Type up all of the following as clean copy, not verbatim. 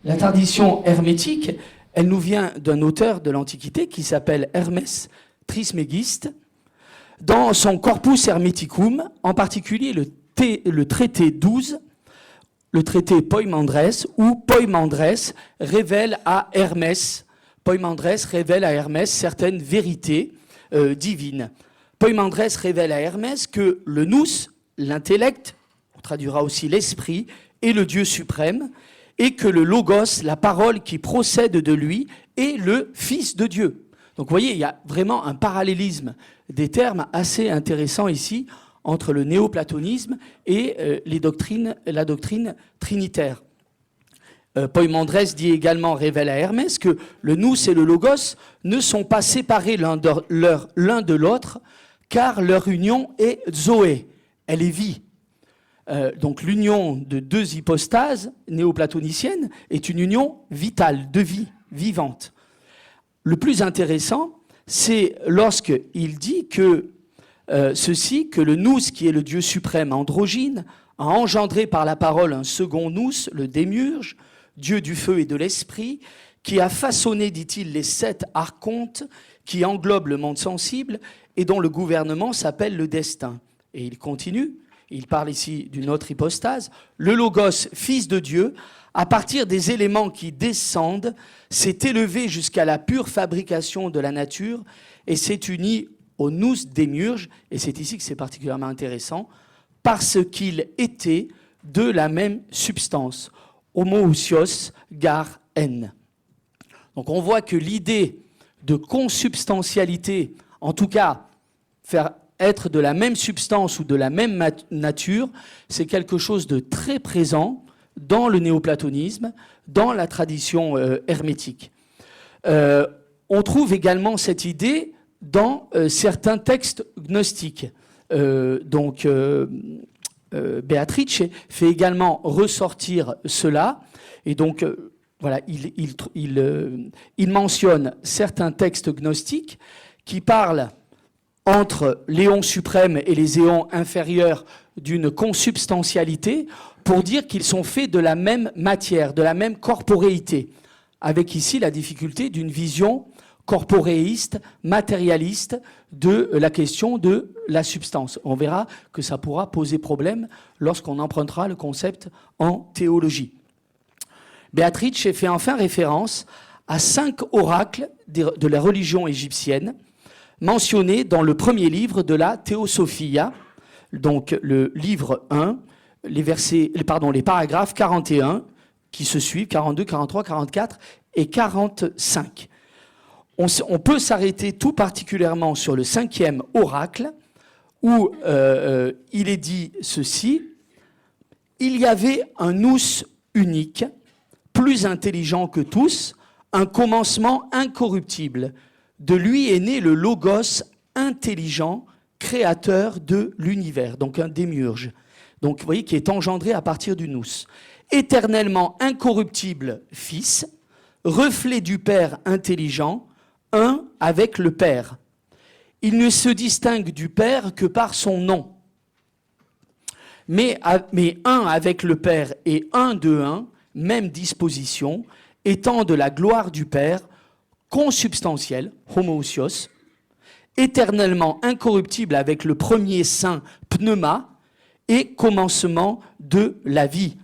La tradition hermétique, elle nous vient d'un auteur de l'Antiquité qui s'appelle Hermès Trismégiste. Dans son Corpus Hermeticum, en particulier le traité 12, le traité Poimandrès, où Poimandrès révèle à Hermès, certaines vérités divines. Poimandrès révèle à Hermès que le nous, l'intellect, on traduira aussi l'esprit, est le Dieu suprême, et que le logos, la parole qui procède de lui, est le Fils de Dieu. Donc vous voyez, il y a vraiment un parallélisme des termes assez intéressant ici entre le néoplatonisme et la doctrine trinitaire. Poimandrès dit également, révèle à Hermès, que le nous et le logos ne sont pas séparés l'un de l'autre, car leur union est zoé, elle est vie. Donc l'union de deux hypostases néoplatoniciennes est une union vitale, de vie, vivante. Le plus intéressant, c'est lorsqu'il dit que que le nous, qui est le Dieu suprême androgyne, a engendré par la parole un second nous, le démiurge, Dieu du feu et de l'esprit, qui a façonné, dit-il, les 7 archontes qui englobent le monde sensible et dont le gouvernement s'appelle le destin. Et il continue. Il parle ici d'une autre hypostase. Le Logos, fils de Dieu, à partir des éléments qui descendent, s'est élevé jusqu'à la pure fabrication de la nature et s'est uni au nous démiurge, et c'est ici que c'est particulièrement intéressant, parce qu'il était de la même substance. Homoousios gar en. Donc on voit que l'idée de consubstantialité, en tout cas faire être de la même substance ou de la même nature, c'est quelque chose de très présent dans le néoplatonisme, dans la tradition hermétique. On trouve également cette idée dans certains textes gnostiques. Beatrice fait également ressortir cela, et donc voilà, il mentionne certains textes gnostiques qui parlent entre l'éon suprême et les éons inférieurs d'une consubstantialité pour dire qu'ils sont faits de la même matière, de la même corporéité, avec ici la difficulté d'une vision corporéiste, matérialiste de la question de la substance. On verra que ça pourra poser problème lorsqu'on empruntera le concept en théologie. Beatrice fait enfin référence à 5 oracles de la religion égyptienne mentionnés dans le premier livre de la Théosophia, donc le livre 1, les paragraphes 41 qui se suivent, 42, 43, 44 et 45. On peut s'arrêter tout particulièrement sur le 5e oracle où il est dit ceci: il y avait un nous unique, plus intelligent que tous, un commencement incorruptible. De lui est né le Logos intelligent, créateur de l'univers, donc un démiurge. Donc vous voyez, qui est engendré à partir du nous. Éternellement incorruptible Fils, reflet du Père intelligent, un avec le Père. Il ne se distingue du Père que par son nom. Mais un avec le Père et un de un, même disposition, étant de la gloire du Père, consubstantiel, homoousios, éternellement incorruptible avec le premier saint pneuma et commencement de la vie.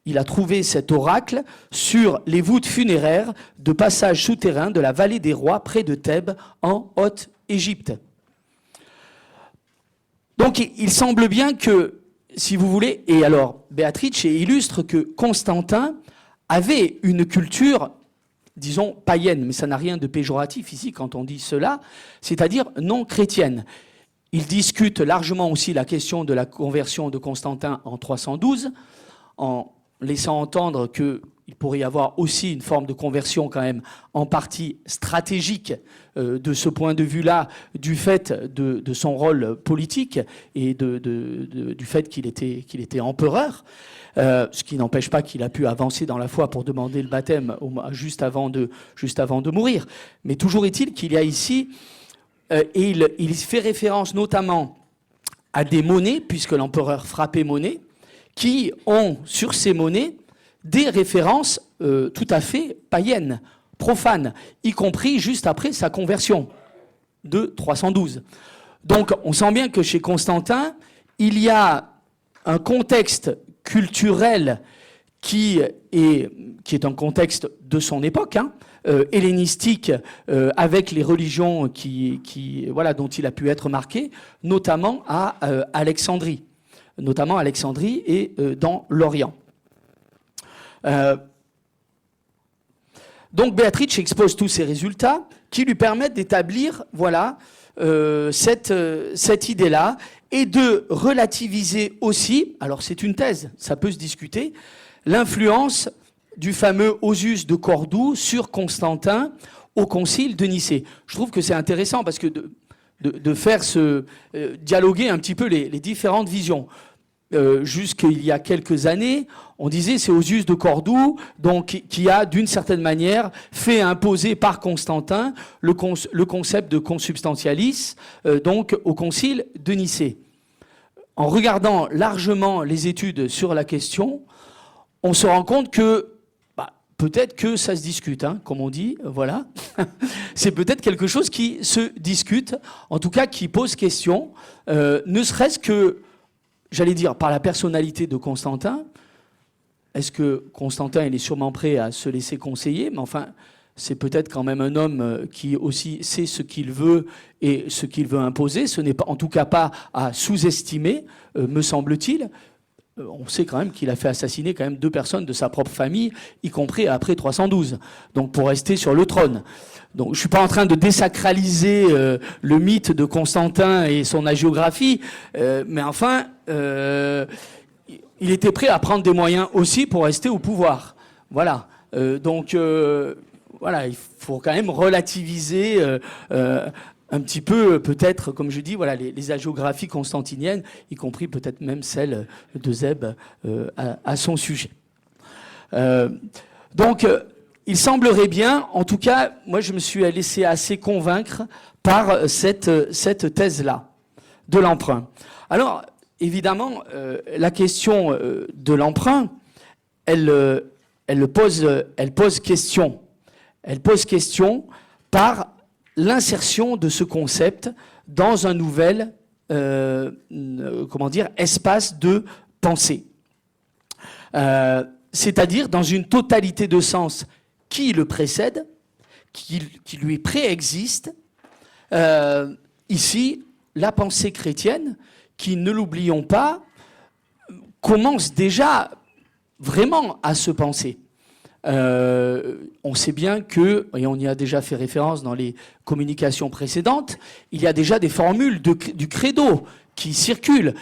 Il a trouvé cet oracle sur les voûtes funéraires de passages souterrains de la vallée des rois près de Thèbes en Haute-Égypte. Donc il semble bien que, si vous voulez, et alors Beatrice illustre que Constantin avait une culture, disons, païenne, mais ça n'a rien de péjoratif ici quand on dit cela, c'est-à-dire non chrétienne. Il discute largement aussi la question de la conversion de Constantin en 312, en laissant entendre qu'il pourrait y avoir aussi une forme de conversion quand même en partie stratégique de ce point de vue-là, du fait de son rôle politique et du fait qu'il était empereur, ce qui n'empêche pas qu'il a pu avancer dans la foi pour demander le baptême juste avant de mourir. Mais toujours est-il qu'il y a ici, et il fait référence notamment à des monnaies, puisque l'empereur frappait monnaie, qui ont sur ces monnaies des références tout à fait païenne, profane, y compris juste après sa conversion de 312. Donc on sent bien que chez Constantin, il y a un contexte culturel qui est un contexte de son époque, hellénistique, avec les religions dont il a pu être marqué, notamment à Alexandrie, et dans l'Orient. Donc Beatrice expose tous ces résultats qui lui permettent d'établir cette idée-là et de relativiser aussi, alors c'est une thèse, ça peut se discuter, l'influence du fameux Osius de Cordoue sur Constantin au concile de Nicée. Je trouve que c'est intéressant parce que de faire dialoguer un petit peu les différentes visions. Jusqu'il y a quelques années, on disait c'est Osius de Cordoue, donc qui a d'une certaine manière fait imposer par Constantin le concept de consubstantialis, donc au concile de Nicée. En regardant largement les études sur la question, on se rend compte que peut-être que ça se discute, comme on dit, voilà. C'est peut-être quelque chose qui se discute, en tout cas qui pose question, ne serait-ce que, j'allais dire, par la personnalité de Constantin. Est-ce que Constantin, il est sûrement prêt à se laisser conseiller, mais enfin, c'est peut-être quand même un homme qui aussi sait ce qu'il veut et ce qu'il veut imposer. Ce n'est pas, en tout cas pas à sous-estimer, me semble-t-il. On sait quand même qu'il a fait assassiner quand même 2 personnes de sa propre famille, y compris après 312, donc pour rester sur le trône. Donc je ne suis pas en train de désacraliser le mythe de Constantin et son hagiographie, mais enfin, il était prêt à prendre des moyens aussi pour rester au pouvoir. Voilà. Voilà, il faut quand même relativiser un petit peu, peut-être, comme je dis, voilà, les hagiographies constantiniennes, y compris peut-être même celle de Zeb à son sujet. Donc, il semblerait bien, en tout cas, moi je me suis laissé assez convaincre par cette thèse-là de l'emprunt. Alors, évidemment, la question de l'emprunt, elle pose question. Elle pose question par l'insertion de ce concept dans un nouvel espace de pensée. C'est-à-dire dans une totalité de sens qui le précède, qui lui préexiste. Ici, la pensée chrétienne, qui, ne l'oublions pas, commence déjà vraiment à se penser. On sait bien que, et on y a déjà fait référence dans les communications précédentes, il y a déjà des formules du credo qui circulent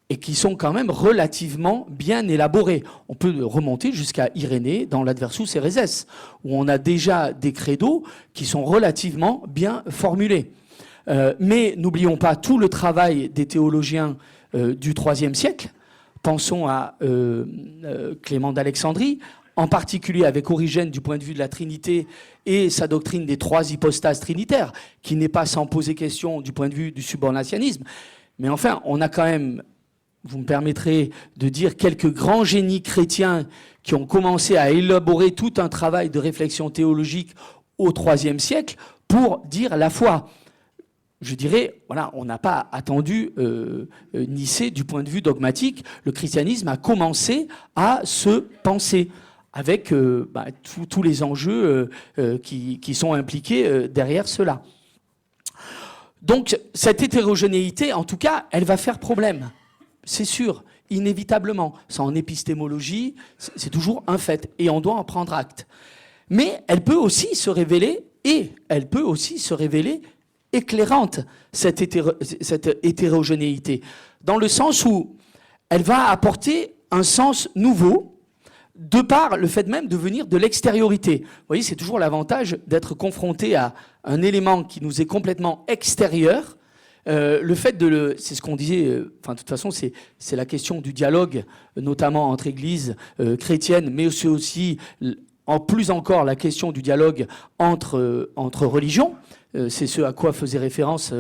et qui sont quand même relativement bien élaborées. On peut remonter jusqu'à Irénée dans l'Adversus Héréses, où on a déjà des credos qui sont relativement bien formulés. Mais n'oublions pas tout le travail des théologiens du IIIe siècle. Pensons à Clément d'Alexandrie, en particulier avec Origène du point de vue de la Trinité et sa doctrine des 3 hypostases trinitaires, qui n'est pas sans poser question du point de vue du subornationnisme. Mais enfin, on a quand même, vous me permettrez de dire, quelques grands génies chrétiens qui ont commencé à élaborer tout un travail de réflexion théologique au IIIe siècle pour dire la foi. Je dirais, voilà, on n'a pas attendu Nicée du point de vue dogmatique. Le christianisme a commencé à se penser avec tous les enjeux qui sont impliqués derrière cela. Donc, cette hétérogénéité, en tout cas, elle va faire problème. C'est sûr, inévitablement. Ça, en épistémologie, c'est toujours un fait. Et on doit en prendre acte. Mais elle peut aussi se révéler, éclairante, cette hétérogénéité, dans le sens où elle va apporter un sens nouveau, de par le fait même de venir de l'extériorité. Vous voyez, c'est toujours l'avantage d'être confronté à un élément qui nous est complètement extérieur. Le fait c'est ce qu'on disait, de toute façon, c'est la question du dialogue, notamment entre églises chrétiennes, mais aussi en plus encore la question du dialogue entre religions. C'est ce à quoi faisait référence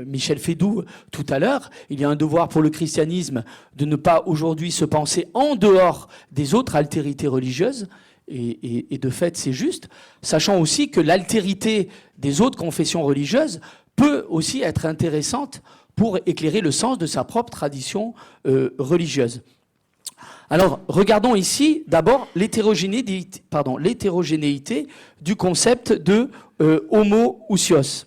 Michel Fédoux tout à l'heure. Il y a un devoir pour le christianisme de ne pas aujourd'hui se penser en dehors des autres altérités religieuses. Et de fait, c'est juste, sachant aussi que l'altérité des autres confessions religieuses peut aussi être intéressante pour éclairer le sens de sa propre tradition religieuse. Alors, regardons ici d'abord l'hétérogénéité du concept de homoousios.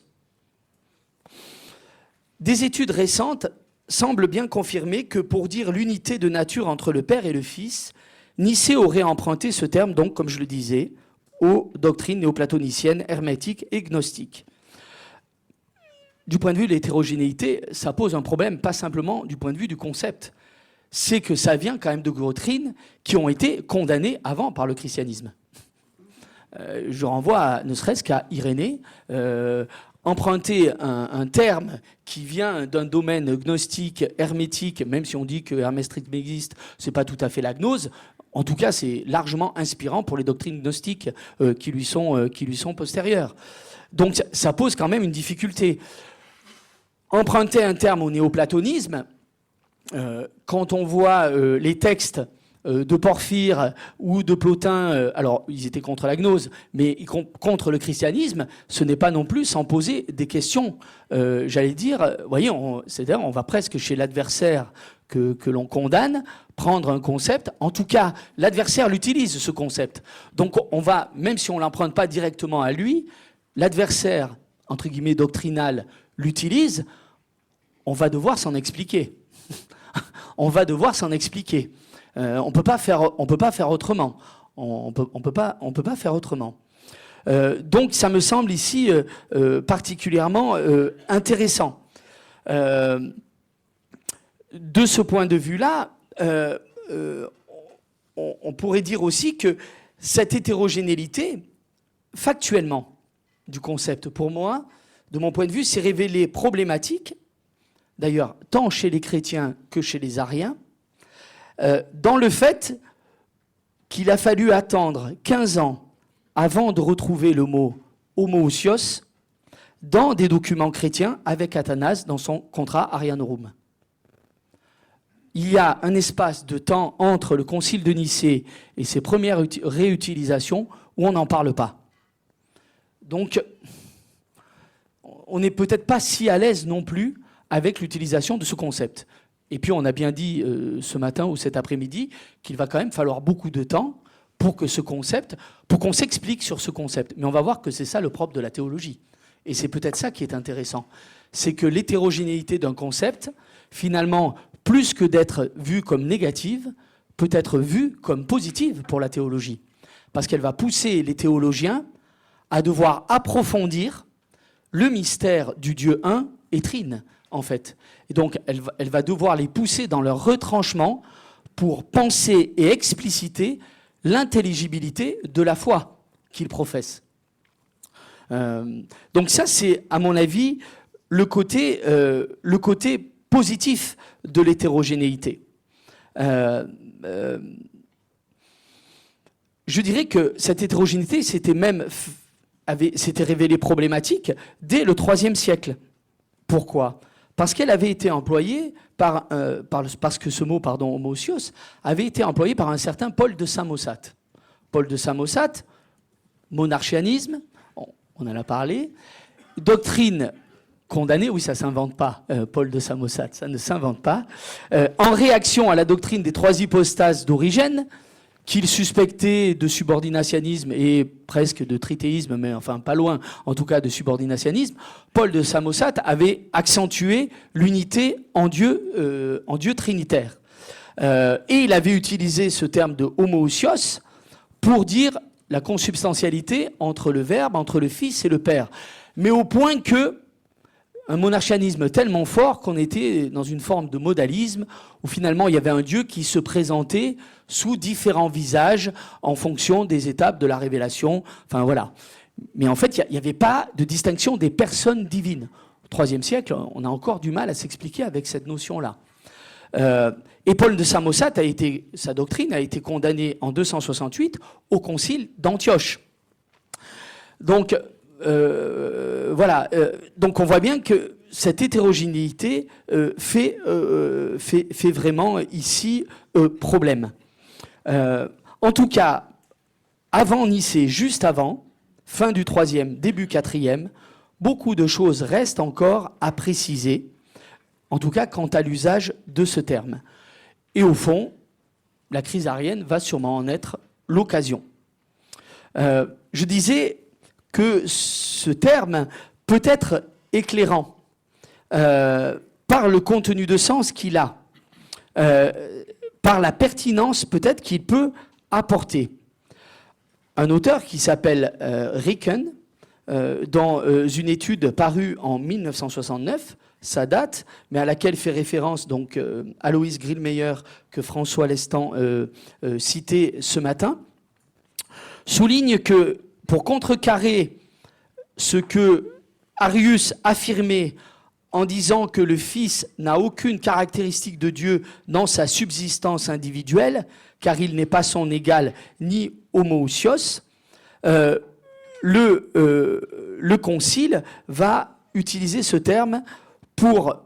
Des études récentes semblent bien confirmer que pour dire l'unité de nature entre le Père et le Fils, Nicée aurait emprunté ce terme, donc, comme je le disais, aux doctrines néoplatoniciennes, hermétiques et gnostiques. Du point de vue de l'hétérogénéité, ça pose un problème, pas simplement du point de vue du concept. C'est que ça vient quand même de doctrines qui ont été condamnées avant par le christianisme. Je renvoie ne serait-ce qu'à Irénée. Emprunter un terme qui vient d'un domaine gnostique, hermétique, même si on dit que Hermès Trismégiste, c'est pas tout à fait la gnose, en tout cas c'est largement inspirant pour les doctrines gnostiques qui lui sont postérieures. Donc ça pose quand même une difficulté. Emprunter un terme au néoplatonisme, quand on voit les textes de Porphyre ou de Plotin, alors ils étaient contre la gnose, mais contre le christianisme, ce n'est pas non plus sans poser des questions. J'allais dire, vous voyez, c'est-à-dire on va presque chez l'adversaire que l'on condamne, prendre un concept. En tout cas, l'adversaire l'utilise, ce concept. Donc on va, même si on ne l'emprunte pas directement à lui, l'adversaire, entre guillemets, doctrinal, l'utilise, on va devoir s'en expliquer. On va devoir s'en expliquer. On peut pas faire autrement. On peut pas faire autrement. Donc ça me semble ici particulièrement intéressant. De ce point de vue-là, on pourrait dire aussi que cette hétérogénéité, factuellement, du concept, pour moi, de mon point de vue, s'est révélée problématique, d'ailleurs, tant chez les chrétiens que chez les ariens, dans le fait qu'il a fallu attendre 15 ans avant de retrouver le mot homoousios dans des documents chrétiens avec Athanase dans son Contra Arianorum. Il y a un espace de temps entre le concile de Nicée et ses premières réutilisations où on n'en parle pas. Donc, on n'est peut-être pas si à l'aise non plus avec l'utilisation de ce concept. Et puis on a bien dit ce matin ou cet après-midi qu'il va quand même falloir beaucoup de temps pour que ce concept, pour qu'on s'explique sur ce concept. Mais on va voir que c'est ça le propre de la théologie. Et c'est peut-être ça qui est intéressant. C'est que l'hétérogénéité d'un concept, finalement, plus que d'être vue comme négative, peut être vue comme positive pour la théologie. Parce qu'elle va pousser les théologiens à devoir approfondir le mystère du Dieu un et trine, en fait. Et donc, elle va devoir les pousser dans leur retranchement pour penser et expliciter l'intelligibilité de la foi qu'ils professent. Donc ça, c'est, à mon avis, le côté positif de l'hétérogénéité. Je dirais que cette hétérogénéité s'était révélée problématique dès le IIIe siècle. Pourquoi ? Parce qu'elle avait été employée parce que ce mot, homoousios, avait été employé par un certain Paul de Samosate. Paul de Samosate, monarchianisme, on en a parlé, doctrine condamnée, oui, ça ne s'invente pas, Paul de Samosate, ça ne s'invente pas, en réaction à la doctrine des trois hypostases d'Origène, qu'il suspectait de subordinationnisme et presque de tritéisme, mais enfin pas loin, en tout cas de subordinationnisme, Paul de Samosate avait accentué l'unité en Dieu trinitaire. Et il avait utilisé ce terme de homoousios pour dire la consubstantialité entre le Verbe, entre le Fils et le Père. Mais au point que un monarchianisme tellement fort qu'on était dans une forme de modalisme où finalement il y avait un Dieu qui se présentait sous différents visages en fonction des étapes de la révélation. Enfin voilà. Mais en fait, il n'y avait pas de distinction des personnes divines. Au IIIe siècle, on a encore du mal à s'expliquer avec cette notion-là. Et Paul de Samosate sa doctrine a été condamnée en 268 au concile d'Antioche. Donc, voilà. Donc on voit bien que cette hétérogénéité fait vraiment ici problème. En tout cas, avant Nicée, juste avant, fin du 3e, début 4e, beaucoup de choses restent encore à préciser, en tout cas quant à l'usage de ce terme. Et au fond, la crise arienne va sûrement en être l'occasion. Je disais que ce terme peut être éclairant par le contenu de sens qu'il a, par la pertinence peut-être qu'il peut apporter. Un auteur qui s'appelle Ricken, dans une étude parue en 1969, ça date, mais à laquelle fait référence donc Aloïs Grillmeyer, que François Lestan citait ce matin, souligne que pour contrecarrer ce que Arius affirmait en disant que le Fils n'a aucune caractéristique de Dieu dans sa subsistance individuelle, car il n'est pas son égal ni homoousios, le Concile va utiliser ce terme pour,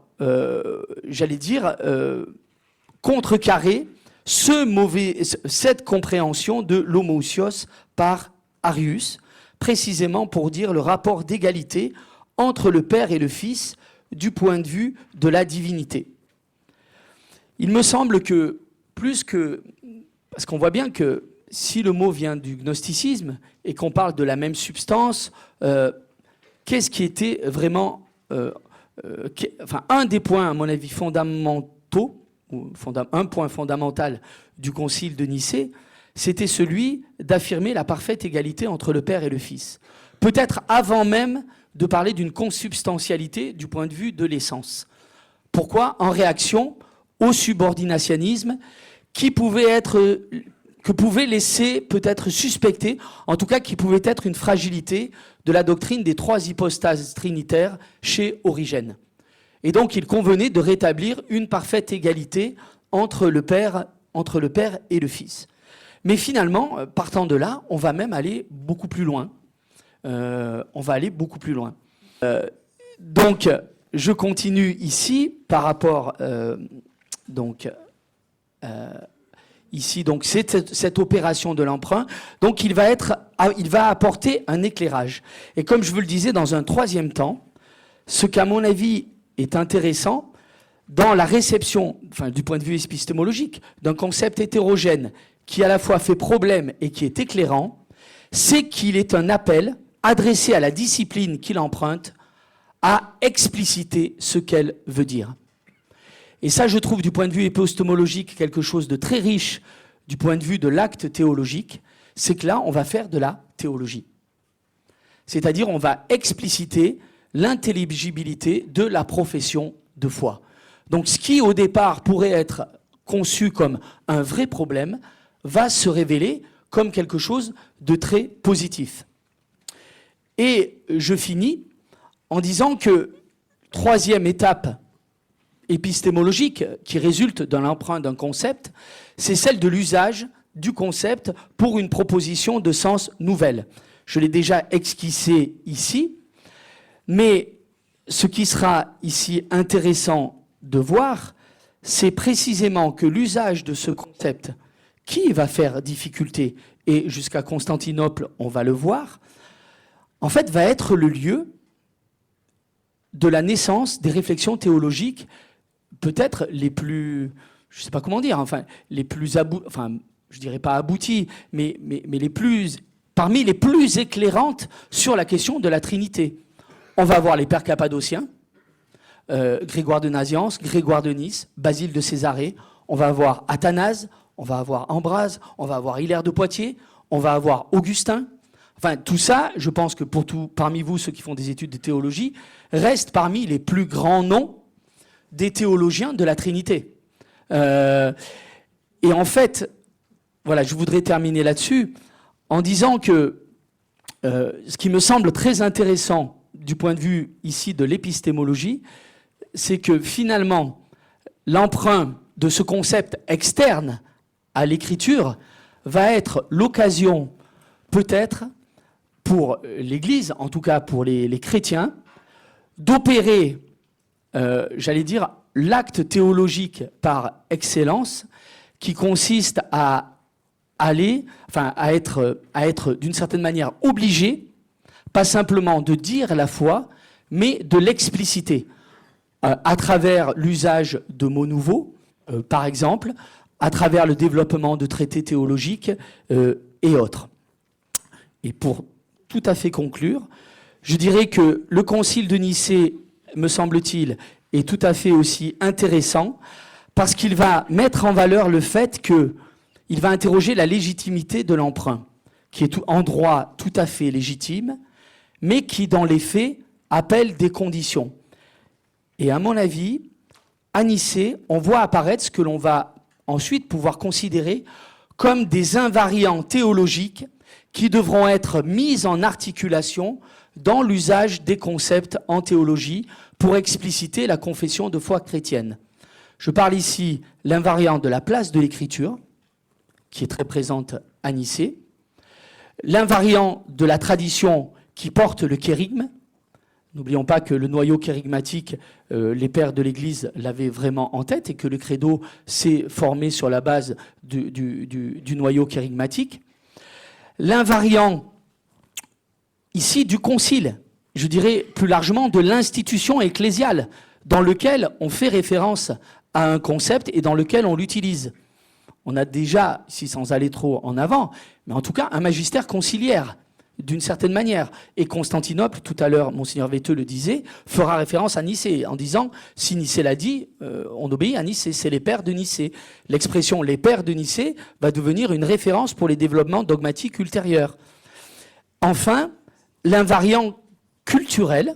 j'allais dire, contrecarrer cette compréhension de l'homoousios par Arius, précisément pour dire le rapport d'égalité entre le Père et le Fils du point de vue de la divinité. Il me semble que, plus que... Parce qu'on voit bien que si le mot vient du gnosticisme et qu'on parle de la même substance, qu'est-ce qui était vraiment... un des points, à mon avis, fondamentaux, ou un point fondamental du Concile de Nicée, c'était celui d'affirmer la parfaite égalité entre le Père et le Fils. Peut-être avant même de parler d'une consubstantialité du point de vue de l'essence. Pourquoi ? En réaction au subordinationnisme que pouvait laisser peut-être suspecter, en tout cas qui pouvait être une fragilité de la doctrine des trois hypostases trinitaires chez Origène. Et donc il convenait de rétablir une parfaite égalité entre le Père et le Fils. Mais finalement, partant de là, on va même aller beaucoup plus loin. Donc, je continue ici par rapport... ici, donc, cette opération de l'emprunt. Donc, il va apporter un éclairage. Et comme je vous le disais, dans un troisième temps, ce qu'à mon avis est intéressant, dans la réception, du point de vue épistémologique, d'un concept hétérogène qui à la fois fait problème et qui est éclairant, c'est qu'il est un appel adressé à la discipline qu'il emprunte à expliciter ce qu'elle veut dire. Et ça, je trouve, du point de vue épistémologique, quelque chose de très riche du point de vue de l'acte théologique, c'est que là, on va faire de la théologie. C'est-à-dire, on va expliciter l'intelligibilité de la profession de foi. Donc, ce qui, au départ, pourrait être conçu comme un vrai problème, va se révéler comme quelque chose de très positif. Et je finis en disant que troisième étape épistémologique qui résulte de l'emprunt d'un concept, c'est celle de l'usage du concept pour une proposition de sens nouvelle. Je l'ai déjà esquissé ici, mais ce qui sera ici intéressant de voir, c'est précisément que l'usage de ce concept qui va faire difficulté, et jusqu'à Constantinople, on va le voir, en fait, va être le lieu de la naissance des réflexions théologiques peut-être les plus, je ne sais pas comment dire, les plus je dirais pas abouties, mais parmi les plus éclairantes sur la question de la Trinité. On va avoir les pères cappadociens, Grégoire de Nazianze, Grégoire de Nice, Basile de Césarée, on va avoir Athanase, on va avoir Ambroise, on va avoir Hilaire de Poitiers, on va avoir Augustin. Tout ça, je pense que parmi vous, ceux qui font des études de théologie, reste parmi les plus grands noms des théologiens de la Trinité. Et en fait, voilà, je voudrais terminer là-dessus en disant que ce qui me semble très intéressant du point de vue ici de l'épistémologie, c'est que finalement, l'emprunt de ce concept externe à l'écriture va être l'occasion, peut-être, pour l'Église, en tout cas pour les chrétiens, d'opérer, j'allais dire, l'acte théologique par excellence, qui consiste à être d'une certaine manière obligé, pas simplement de dire la foi, mais de l'expliciter, à travers l'usage de mots nouveaux, par exemple, à travers le développement de traités théologiques et autres. Et pour tout à fait conclure, je dirais que le Concile de Nicée, me semble-t-il, est tout à fait aussi intéressant parce qu'il va mettre en valeur le fait qu'il va interroger la légitimité de l'emprunt, qui est en droit tout à fait légitime, mais qui, dans les faits, appelle des conditions. Et à mon avis, à Nicée, on voit apparaître ce que l'on va ensuite pouvoir considérer comme des invariants théologiques qui devront être mis en articulation dans l'usage des concepts en théologie pour expliciter la confession de foi chrétienne. Je parle ici l'invariant de la place de l'écriture, qui est très présente à Nicée, l'invariant de la tradition qui porte le kérigme. N'oublions pas que le noyau kérigmatique, les pères de l'Église l'avaient vraiment en tête et que le credo s'est formé sur la base du noyau kérigmatique. L'invariant, ici, du concile, je dirais plus largement de l'institution ecclésiale, dans lequel on fait référence à un concept et dans lequel on l'utilise. On a déjà, si sans aller trop en avant, mais en tout cas un magistère conciliaire, d'une certaine manière. Et Constantinople, tout à l'heure, Monseigneur Vetteux le disait, fera référence à Nicée, en disant, si Nicée l'a dit, on obéit à Nicée, c'est les pères de Nicée. L'expression « les pères de Nicée » va devenir une référence pour les développements dogmatiques ultérieurs. Enfin, l'invariant culturel,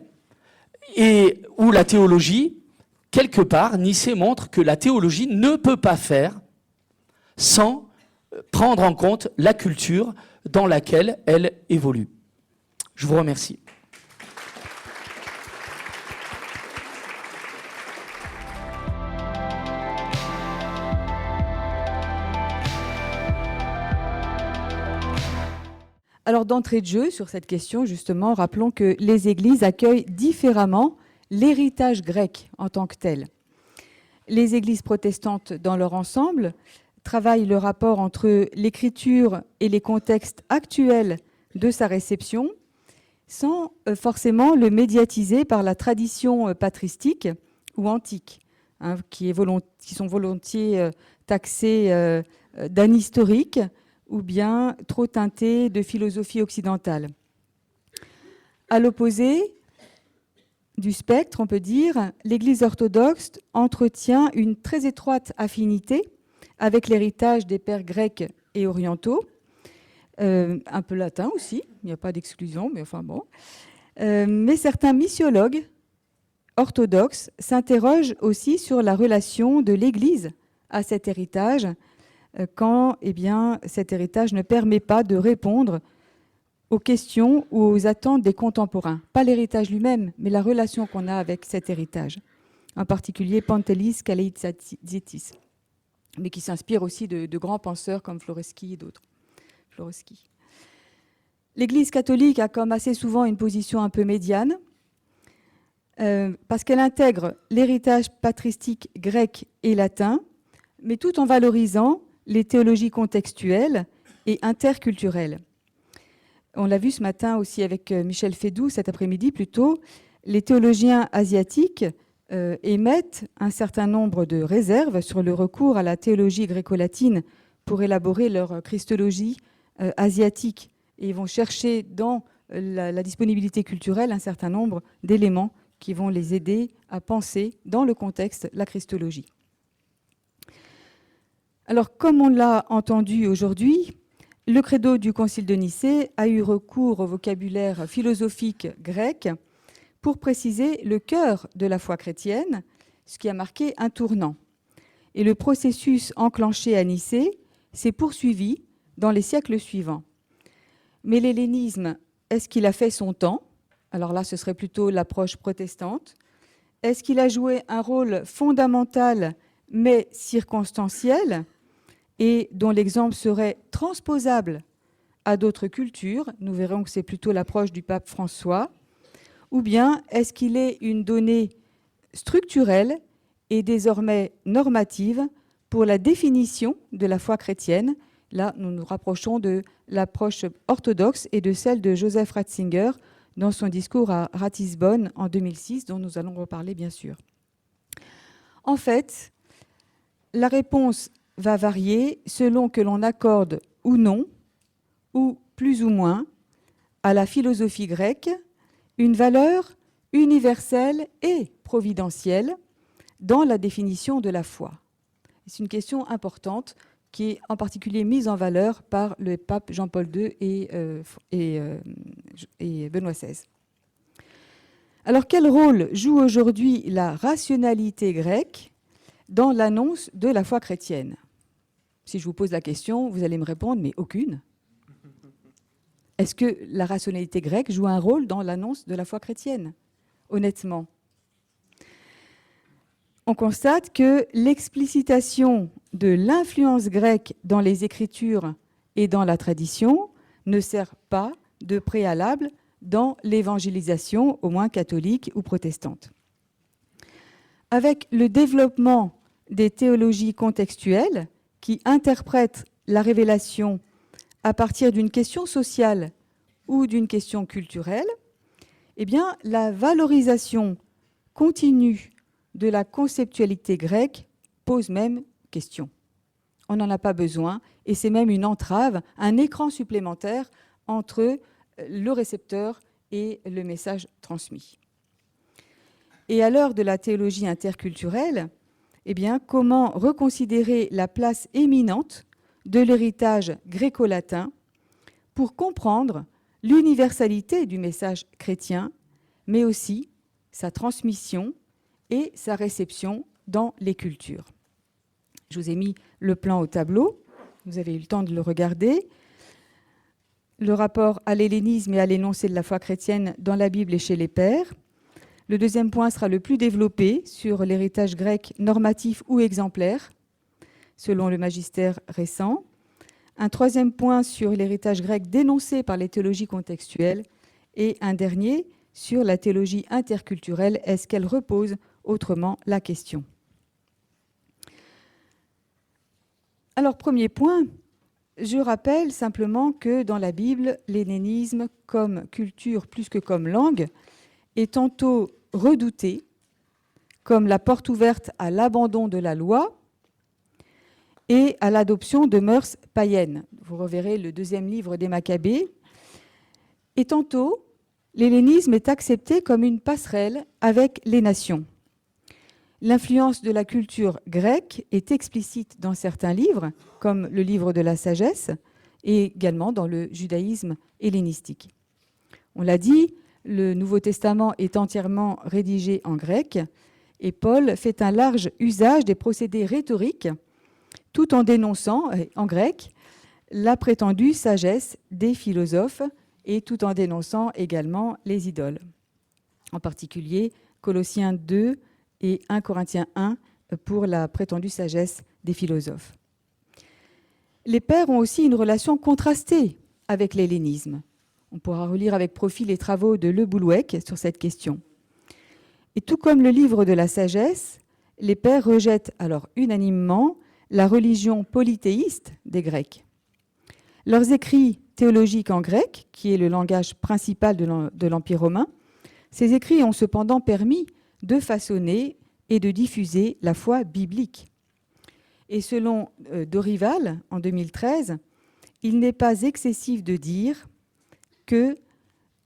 et où la théologie, quelque part, Nicée montre que la théologie ne peut pas faire sans prendre en compte la culture dans laquelle elle évolue. Je vous remercie. Alors d'entrée de jeu sur cette question, justement, rappelons que les églises accueillent différemment l'héritage grec en tant que tel. Les églises protestantes, dans leur ensemble, travaillent le rapport entre l'écriture et les contextes actuels de sa réception, sans forcément le médiatiser par la tradition patristique ou antique, hein, qui sont volontiers taxées d'anhistoriques ou bien trop teintées de philosophie occidentale. À l'opposé du spectre, on peut dire, l'Église orthodoxe entretient une très étroite affinité avec l'héritage des pères grecs et orientaux, un peu latin aussi, il n'y a pas d'exclusion, mais enfin bon. Mais certains missiologues orthodoxes s'interrogent aussi sur la relation de l'Église à cet héritage, quand cet héritage ne permet pas de répondre aux questions ou aux attentes des contemporains. Pas l'héritage lui-même, mais la relation qu'on a avec cet héritage. En particulier Pantelis Kaleitzatis, mais qui s'inspire aussi de grands penseurs comme Floreski et d'autres. L'Église catholique a comme assez souvent une position un peu médiane, parce qu'elle intègre l'héritage patristique grec et latin, mais tout en valorisant les théologies contextuelles et interculturelles. On l'a vu ce matin aussi avec Michel Fédoux, cet après-midi plutôt, les théologiens asiatiques émettent un certain nombre de réserves sur le recours à la théologie gréco-latine pour élaborer leur christologie asiatique. Et ils vont chercher dans la disponibilité culturelle un certain nombre d'éléments qui vont les aider à penser dans le contexte la christologie. Alors, comme on l'a entendu aujourd'hui, le credo du Concile de Nicée a eu recours au vocabulaire philosophique grec pour préciser le cœur de la foi chrétienne, ce qui a marqué un tournant. Et le processus enclenché à Nicée s'est poursuivi dans les siècles suivants. Mais l'hellénisme, est-ce qu'il a fait son temps? Alors là, ce serait plutôt l'approche protestante. Est-ce qu'il a joué un rôle fondamental mais circonstancielle et dont l'exemple serait transposable à d'autres cultures. Nous verrons que c'est plutôt l'approche du pape François. Ou bien est-ce qu'il est une donnée structurelle et désormais normative pour la définition de la foi chrétienne? Là, nous nous rapprochons de l'approche orthodoxe et de celle de Joseph Ratzinger dans son discours à Ratisbonne en 2006, dont nous allons reparler bien sûr. En fait, la réponse va varier selon que l'on accorde ou non, ou plus ou moins, à la philosophie grecque une valeur universelle et providentielle dans la définition de la foi. C'est une question importante qui est en particulier mise en valeur par le pape Jean-Paul II et Benoît XVI. Alors, quel rôle joue aujourd'hui la rationalité grecque dans l'annonce de la foi chrétienne? Si je vous pose la question, vous allez me répondre, mais aucune. Est-ce que la rationalité grecque joue un rôle dans l'annonce de la foi chrétienne? Honnêtement. On constate que l'explicitation de l'influence grecque dans les Écritures et dans la tradition ne sert pas de préalable dans l'évangélisation, au moins catholique ou protestante. Avec le développement des théologies contextuelles qui interprètent la révélation à partir d'une question sociale ou d'une question culturelle, eh bien, la valorisation continue de la conceptualité grecque pose même question. On n'en a pas besoin et c'est même une entrave, un écran supplémentaire entre le récepteur et le message transmis. Et à l'heure de la théologie interculturelle, eh bien, comment reconsidérer la place éminente de l'héritage gréco-latin pour comprendre l'universalité du message chrétien, mais aussi sa transmission et sa réception dans les cultures. Je vous ai mis le plan au tableau, vous avez eu le temps de le regarder. Le rapport à l'hellénisme et à l'énoncé de la foi chrétienne dans la Bible et chez les pères. Le deuxième point sera le plus développé sur l'héritage grec normatif ou exemplaire, selon le magistère récent. Un troisième point sur l'héritage grec dénoncé par les théologies contextuelles. Et un dernier sur la théologie interculturelle. Est-ce qu'elle repose autrement la question? Alors, premier point, je rappelle simplement que dans la Bible, l'hellénisme comme culture plus que comme langue est tantôt redouté comme la porte ouverte à l'abandon de la loi et à l'adoption de mœurs païennes. Vous reverrez le deuxième livre des Maccabées. Et tantôt, l'hellénisme est accepté comme une passerelle avec les nations. L'influence de la culture grecque est explicite dans certains livres, comme le livre de la sagesse, et également dans le judaïsme hellénistique. On l'a dit, le Nouveau Testament est entièrement rédigé en grec, et Paul fait un large usage des procédés rhétoriques, tout en dénonçant, en grec, la prétendue sagesse des philosophes, et tout en dénonçant également les idoles. En particulier, Colossiens 2 et 1 Corinthiens 1 pour la prétendue sagesse des philosophes. Les pères ont aussi une relation contrastée avec l'hellénisme. On pourra relire avec profit les travaux de Le Boulouec sur cette question. Et tout comme le livre de la sagesse, les pères rejettent alors unanimement la religion polythéiste des Grecs. Leurs écrits théologiques en grec, qui est le langage principal de l'Empire romain, ces écrits ont cependant permis de façonner et de diffuser la foi biblique. Et selon Dorival, en 2013, il n'est pas excessif de dire que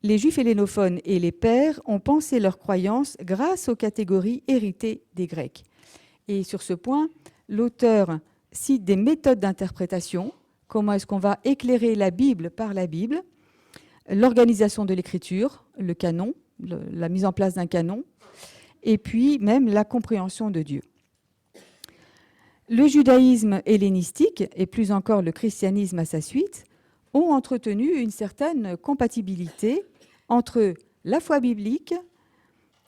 les juifs hellénophones et les pères ont pensé leurs croyances grâce aux catégories héritées des Grecs. Et sur ce point, l'auteur cite des méthodes d'interprétation. Comment est-ce qu'on va éclairer la Bible par la Bible? L'organisation de l'écriture, le canon, la mise en place d'un canon, et puis même la compréhension de Dieu. Le judaïsme hellénistique, et plus encore le christianisme à sa suite, ont entretenu une certaine compatibilité entre la foi biblique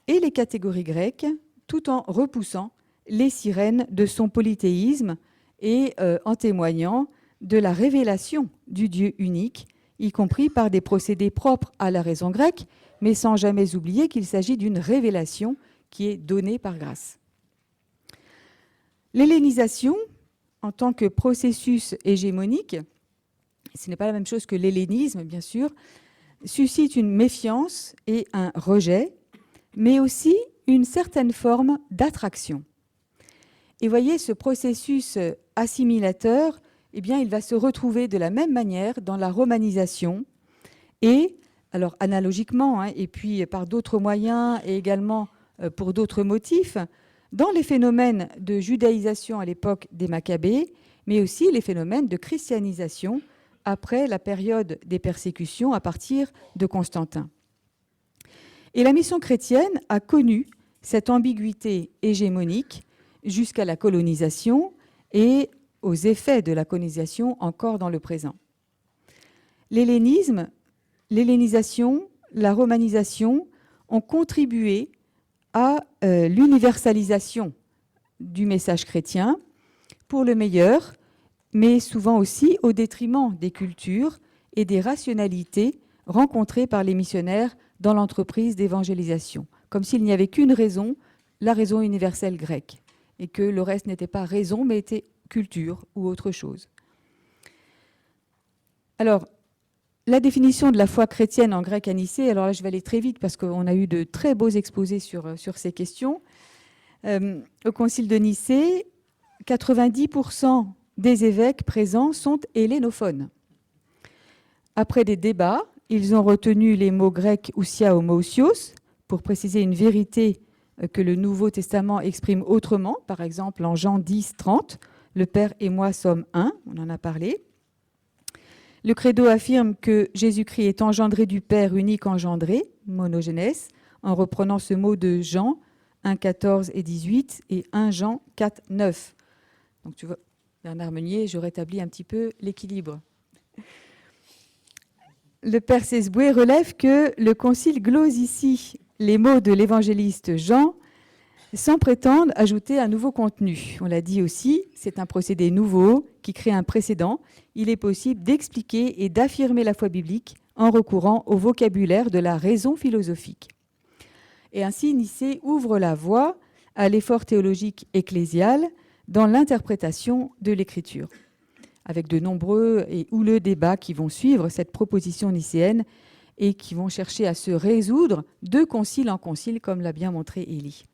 et les catégories grecques, tout en repoussant les sirènes de son polythéisme et en témoignant de la révélation du Dieu unique, y compris par des procédés propres à la raison grecque, mais sans jamais oublier qu'il s'agit d'une révélation qui est donnée par grâce. L'hellénisation, en tant que processus hégémonique, ce n'est pas la même chose que l'hellénisme, bien sûr, suscite une méfiance et un rejet, mais aussi une certaine forme d'attraction. Et voyez, ce processus assimilateur, eh bien, il va se retrouver de la même manière dans la romanisation et, alors analogiquement, et puis par d'autres moyens et également pour d'autres motifs, dans les phénomènes de judaïsation à l'époque des Maccabées, mais aussi les phénomènes de christianisation après la période des persécutions à partir de Constantin. Et la mission chrétienne a connu cette ambiguïté hégémonique jusqu'à la colonisation et aux effets de la colonisation encore dans le présent. L'hellénisme, l'hellénisation, la romanisation ont contribué à l'universalisation du message chrétien, pour le meilleur, mais souvent aussi au détriment des cultures et des rationalités rencontrées par les missionnaires dans l'entreprise d'évangélisation, comme s'il n'y avait qu'une raison, la raison universelle grecque, et que le reste n'était pas raison, mais était culture ou autre chose. Alors, la définition de la foi chrétienne en grec à Nicée, alors là je vais aller très vite parce qu'on a eu de très beaux exposés sur ces questions. Au concile de Nicée, 90% des évêques présents sont hellénophones. Après des débats, ils ont retenu les mots grecs ousia homoousios pour préciser une vérité que le Nouveau Testament exprime autrement. Par exemple, en Jean 10, 30, le Père et moi sommes un, on en a parlé. Le credo affirme que Jésus-Christ est engendré du Père unique engendré, monogénès, en reprenant ce mot de Jean 1, 14 et 18 et 1 Jean 4, 9. Donc tu vois, Bernard Meunier, je rétablis un petit peu l'équilibre. Le père Sesboué relève que le concile glose ici les mots de l'évangéliste Jean sans prétendre ajouter un nouveau contenu. On l'a dit aussi, c'est un procédé nouveau qui crée un précédent. Il est possible d'expliquer et d'affirmer la foi biblique en recourant au vocabulaire de la raison philosophique. Et ainsi, Nicée ouvre la voie à l'effort théologique ecclésial dans l'interprétation de l'Écriture, avec de nombreux et houleux débats qui vont suivre cette proposition nicéenne et qui vont chercher à se résoudre de concile en concile, comme l'a bien montré Élie.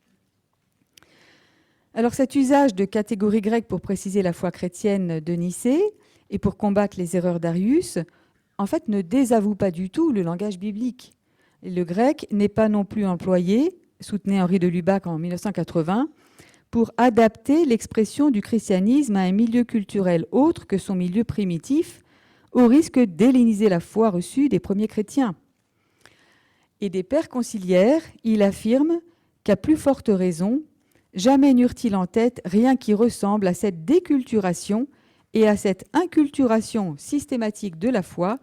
Alors cet usage de catégories grecques pour préciser la foi chrétienne de Nicée et pour combattre les erreurs d'Arius, en fait, ne désavoue pas du tout le langage biblique. Le grec n'est pas non plus employé, soutenait Henri de Lubac en 1980, pour adapter l'expression du christianisme à un milieu culturel autre que son milieu primitif, au risque d'helléniser la foi reçue des premiers chrétiens. Et des pères conciliaires, il affirme qu'à plus forte raison, jamais n'eurent-ils en tête rien qui ressemble à cette déculturation et à cette inculturation systématique de la foi,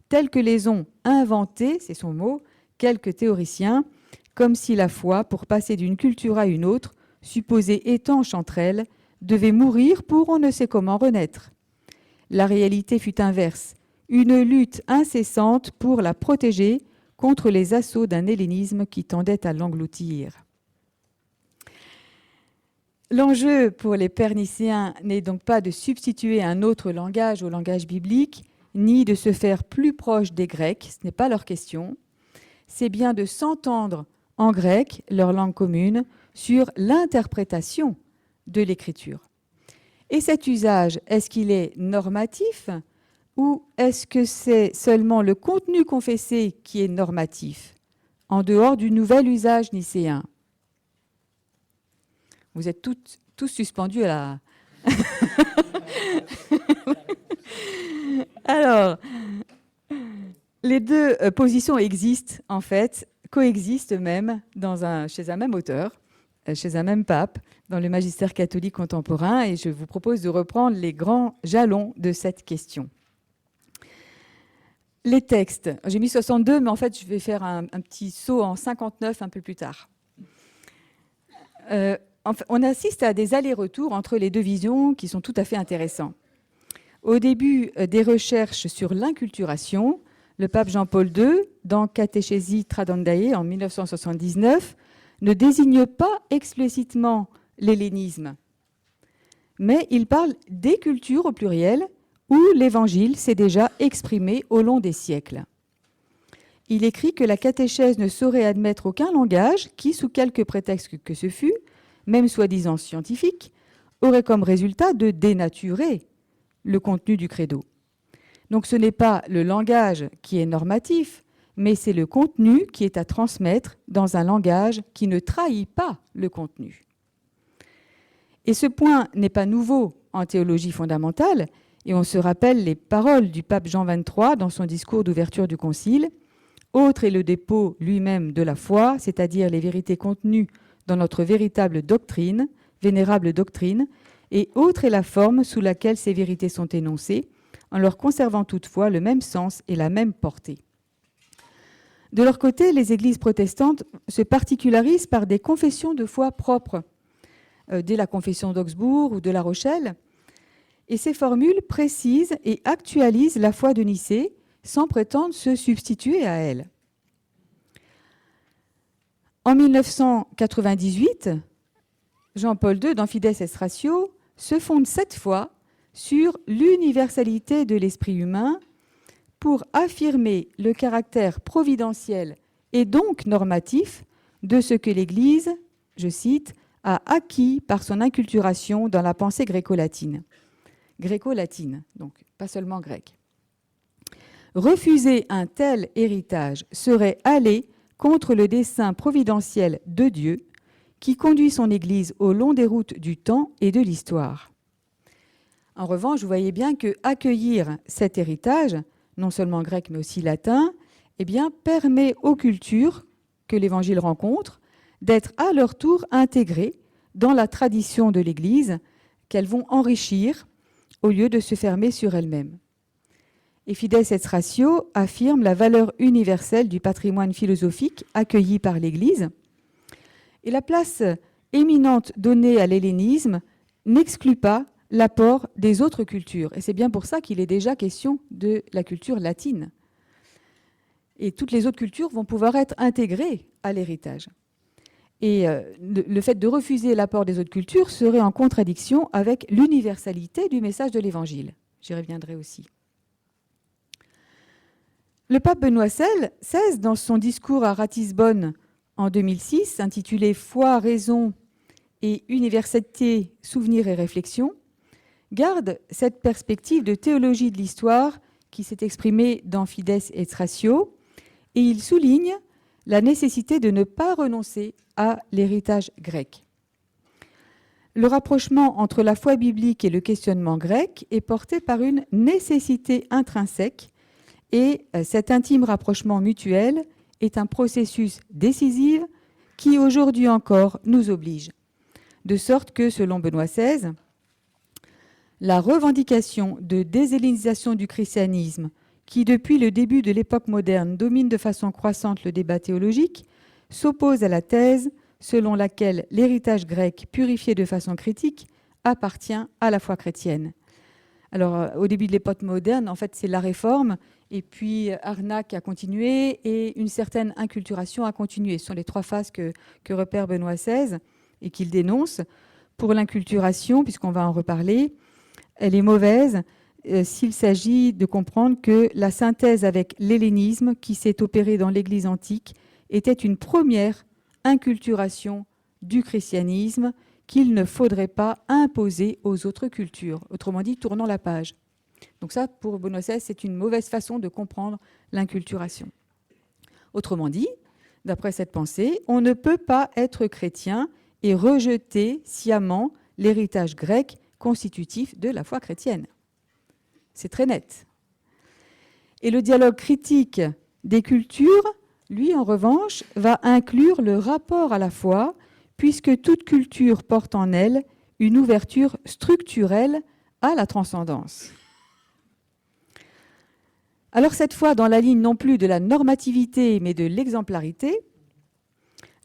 telle que les ont inventées, c'est son mot, quelques théoriciens, comme si la foi, pour passer d'une culture à une autre, supposée étanche entre elles, devait mourir pour on ne sait comment renaître. La réalité fut inverse, une lutte incessante pour la protéger contre les assauts d'un hellénisme qui tendait à l'engloutir. L'enjeu pour les pères nicéens n'est donc pas de substituer un autre langage au langage biblique, ni de se faire plus proche des Grecs, ce n'est pas leur question. C'est bien de s'entendre en grec, leur langue commune, sur l'interprétation de l'Écriture. Et cet usage, est-ce qu'il est normatif ou est-ce que c'est seulement le contenu confessé qui est normatif, en dehors du nouvel usage nicéen? Vous êtes tous suspendus à la... Alors, les deux positions existent, en fait, coexistent même chez un même auteur, chez un même pape, dans le magistère catholique contemporain, et je vous propose de reprendre les grands jalons de cette question. Les textes, j'ai mis 62, mais en fait, je vais faire un petit saut en 59 un peu plus tard. on assiste à des allers-retours entre les deux visions qui sont tout à fait intéressants. Au début des recherches sur l'inculturation, le pape Jean-Paul II, dans Catechesi Tradendae en 1979, ne désigne pas explicitement l'hellénisme, mais il parle des cultures au pluriel où l'Évangile s'est déjà exprimé au long des siècles. Il écrit que la catéchèse ne saurait admettre aucun langage qui, sous quelque prétexte que ce fût, même soi-disant scientifique, aurait comme résultat de dénaturer le contenu du credo. Donc ce n'est pas le langage qui est normatif, mais c'est le contenu qui est à transmettre dans un langage qui ne trahit pas le contenu. Et ce point n'est pas nouveau en théologie fondamentale, et on se rappelle les paroles du pape Jean XXIII dans son discours d'ouverture du Concile. Autre est le dépôt lui-même de la foi, c'est-à-dire les vérités contenues dans notre véritable doctrine, vénérable doctrine, et autre est la forme sous laquelle ces vérités sont énoncées, en leur conservant toutefois le même sens et la même portée. De leur côté, les églises protestantes se particularisent par des confessions de foi propres, dès la confession d'Augsbourg ou de La Rochelle, et ces formules précisent et actualisent la foi de Nicée sans prétendre se substituer à elle. En 1998, Jean-Paul II, dans Fides et Ratio, se fonde cette fois sur l'universalité de l'esprit humain pour affirmer le caractère providentiel et donc normatif de ce que l'Église, je cite, a acquis par son inculturation dans la pensée gréco-latine. Gréco-latine, donc pas seulement grecque. Refuser un tel héritage serait aller contre le dessein providentiel de Dieu qui conduit son Église au long des routes du temps et de l'histoire. En revanche, vous voyez bien que accueillir cet héritage, non seulement grec mais aussi latin, eh bien, permet aux cultures que l'Évangile rencontre d'être à leur tour intégrées dans la tradition de l'Église qu'elles vont enrichir au lieu de se fermer sur elles-mêmes. Et Fides et Ratio affirme la valeur universelle du patrimoine philosophique accueilli par l'Église. Et la place éminente donnée à l'hellénisme n'exclut pas l'apport des autres cultures. Et c'est bien pour ça qu'il est déjà question de la culture latine. Et toutes les autres cultures vont pouvoir être intégrées à l'héritage. Et le fait de refuser l'apport des autres cultures serait en contradiction avec l'universalité du message de l'Évangile. J'y reviendrai aussi. Le pape Benoît XVI, dans son discours à Ratisbonne en 2006, intitulé « Foi, raison et universalité, souvenirs et réflexion », garde cette perspective de théologie de l'histoire qui s'est exprimée dans Fides et Ratio, et il souligne la nécessité de ne pas renoncer à l'héritage grec. Le rapprochement entre la foi biblique et le questionnement grec est porté par une nécessité intrinsèque, et cet intime rapprochement mutuel est un processus décisif qui aujourd'hui encore nous oblige. De sorte que, selon Benoît XVI, la revendication de déshellénisation du christianisme, qui depuis le début de l'époque moderne domine de façon croissante le débat théologique, s'oppose à la thèse selon laquelle l'héritage grec purifié de façon critique appartient à la foi chrétienne. Alors, au début de l'époque moderne, en fait, c'est la Réforme, et puis Arnaque a continué, et une certaine inculturation a continué. Ce sont les trois phases que repère Benoît XVI et qu'il dénonce. Pour l'inculturation, puisqu'on va en reparler, elle est mauvaise s'il s'agit de comprendre que la synthèse avec l'hellénisme qui s'est opérée dans l'Église antique était une première inculturation du christianisme qu'il ne faudrait pas imposer aux autres cultures. Autrement dit, tournons la page. Donc ça, pour Benoît XVI, c'est une mauvaise façon de comprendre l'inculturation. Autrement dit, d'après cette pensée, on ne peut pas être chrétien et rejeter sciemment l'héritage grec constitutif de la foi chrétienne. C'est très net. Et le dialogue critique des cultures, lui, en revanche, va inclure le rapport à la foi, puisque toute culture porte en elle une ouverture structurelle à la transcendance. Alors cette fois, dans la ligne non plus de la normativité, mais de l'exemplarité,